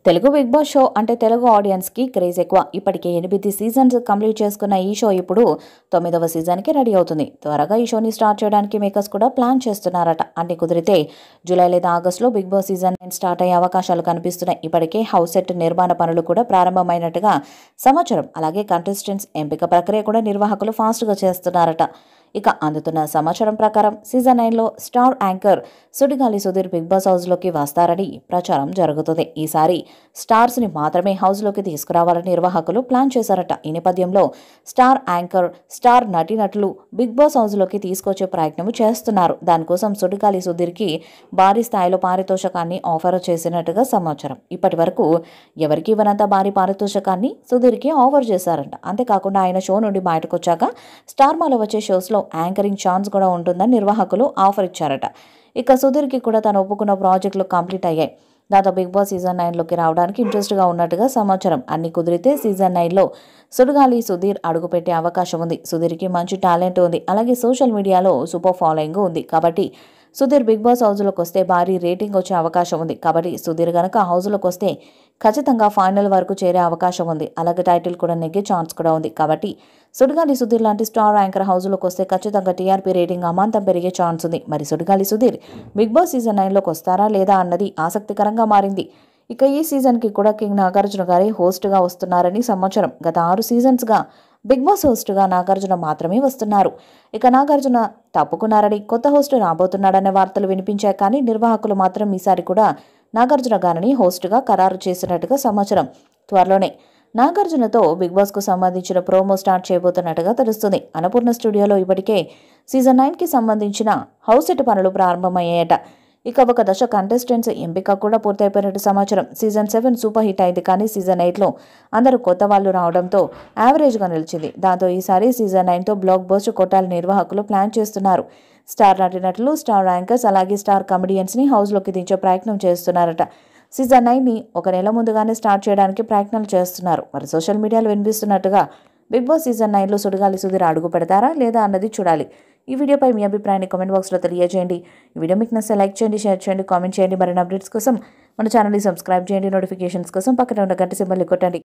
Telugu big boss show అంటే తెలుగు ఆడియన్స్కి craze ఎక్కువ. ఇప్పటికే 8 సీజన్స్ కంప్లీట్ చేసుకున్న ఈ షో ఇప్పుడు 9వ సీజన్కి రెడీ అవుతుంది. త్వరగా ఈ షోని స్టార్ట్ చేయడానికి మేకర్స్ కూడా ప్లాన్ చేస్తున్నారట. అన్ని కుదిరితే జూలై లేదా ఆగస్టులో బిగ్ బాస్ సీజన్ 9 స్టార్ట్ అయ్యే అవకాశాలు కనిపిస్తున్నాయి. ఇప్పటికే హౌస్ సెట్ నిర్మాణ పనులు కూడా ప్రారంభమైనట్టుగా సమాచారం. అలాగే కంటెస్టెంట్స్ ఎంపిక ప్రక్రియ కూడా నిర్వాహకులు ఫాస్ట్గా చేస్తున్నారట. ఇక అందుతున్న సమాచారం ప్రకారం season 9లో star anchor Sudigali Sudheer big boss హౌస్లోకి వస్తారని ప్రచారం జరుగుతుంది. ఈసారి స్టార్స్ని మాత్రమే హౌస్లోకి తీసుకురావాలని నిర్వాహకులు ప్లాన్ చేశారట. ఈ నేపథ్యంలో స్టార్ యాంకర్, స్టార్ నటీనటులు బిగ్ బాస్ హౌస్లోకి తీసుకొచ్చే ప్రయత్నం చేస్తున్నారు. దానికోసం సుడిగాలి సుధీర్కి భారీ స్థాయిలో పారితోషకాన్ని ఆఫర్ చేసినట్టుగా సమాచారం. ఇప్పటి వరకు ఎవరికి ఇవ్వనంత భారీ పారితోషకాన్ని సుధీర్కి ఆఫర్ చేశారంట. అంతేకాకుండా ఆయన షో నుండి బయటకు వచ్చాక స్టార్ మాలో వచ్చే షోస్లో యాంకరింగ్ ఛాన్స్ కూడా ఉంటుందని నిర్వాహకులు ఆఫర్ ఇచ్చారట. ఇక సుధీర్కి కూడా తను ఒప్పుకున్న ప్రాజెక్టులు కంప్లీట్ అయ్యాయి. దాంతో బిగ్ బాస్ సీజన్ 9లోకి రావడానికి ఇంట్రెస్ట్గా ఉన్నట్టుగా సమాచారం. అన్ని కుదిరితే సీజన్ 9లో సుడిగాలి సుధీర్ అడుగుపెట్టే అవకాశం ఉంది. సుధీర్కి మంచి టాలెంట్ ఉంది. అలాగే సోషల్ మీడియాలో సూపర్ ఫాలోయింగ్ ఉంది. కాబట్టి సుధీర్ బిగ్ బాస్ హౌస్లోకి వస్తే భారీ రేటింగ్ వచ్చే అవకాశం ఉంది. కాబట్టి సుధీర్ గనక హౌస్లోకి వస్తే ఖచ్చితంగా ఫైనల్ వరకు చేరే అవకాశం ఉంది. అలాగే టైటిల్ కూడా నెగ్గే ఛాన్స్ కూడా ఉంది. కాబట్టి సుడిగాలి సుధీర్ లాంటి స్టార్ యాంకర్ హౌస్లోకి వస్తే ఖచ్చితంగా టీఆర్పీ రేటింగ్ అమాంతం పెరిగే ఛాన్స్ ఉంది. మరి Sudigali Sudheer big boss season 9లోకి వస్తారా లేదా అన్నది ఆసక్తికరంగా మారింది. ఇక ఈ సీజన్కి కూడా కింగ్ నాగార్జున గారే హోస్ట్గా వస్తున్నారని సమాచారం. గత 6 సీజన్స్గా బిగ్ బాస్ హోస్ట్గా నాగార్జున మాత్రమే వస్తున్నారు. ఇక నాగార్జున తప్పుకున్నారని కొత్త హోస్ట్ రాబోతున్నాడనే వార్తలు వినిపించాయి. కానీ నిర్వాహకులు మాత్రం ఈసారి కూడా నాగార్జున గారిని హోస్ట్గా ఖరారు చేసినట్టుగా సమాచారం. త్వరలోనే నాగార్జునతో బిగ్ బాస్కు సంబంధించిన ప్రోమో స్టార్ట్ చేయబోతున్నట్టుగా తెలుస్తుంది. అన్నపూర్ణ స్టూడియోలో ఇప్పటికే సీజన్ 9కి సంబంధించిన హౌస్ సెట్ పనులు ప్రారంభమయ్యాయట. ఇక ఒక దశ కంటెస్టెంట్స్ ఎంపిక కూడా పూర్తయిపోయినట్టు సమాచారం. సీజన్ 7 సూపర్ హిట్ అయింది. కానీ సీజన్ 8లో అందరూ కొత్త వాళ్ళు రావడంతో యావరేజ్గా నిలిచింది. దాంతో ఈసారి సీజన్ 9తో బ్లాక్ బస్టర్ కొట్టాలని నిర్వాహకులు ప్లాన్ చేస్తున్నారు. స్టార్ నటినట్లు, స్టార్ యాంకర్స్ అలాగే స్టార్ కమెడియన్స్ని హౌస్లోకి దించే ప్రయత్నం చేస్తున్నారట. సీజన్ 9ని ఒక నెల ముందుగానే స్టార్ట్ చేయడానికి ప్రయత్నాలు చేస్తున్నారు. మరి సోషల్ మీడియాలో వినిపిస్తున్నట్టుగా big boss season 9లో Sudigali Sudheer అడుగు పెడతారా లేదా అన్నది చూడాలి. ఈ వీడియోపై మీ అభిప్రాయాన్ని కామెంట్ బాక్స్లో తెలియజేయండి. ఈ వీడియో మీకు నచ్చితే లైక్ చేయండి, షేర్ చేయండి, కామెంట్ చేయండి. మరిన్ని అప్డేట్స్ కోసం మన ఛానల్ని సబ్స్క్రైబ్ చేయండి. నోటిఫికేషన్స్ కోసం పక్కన ఉన్న గంట సింబల్ని కొట్టండి.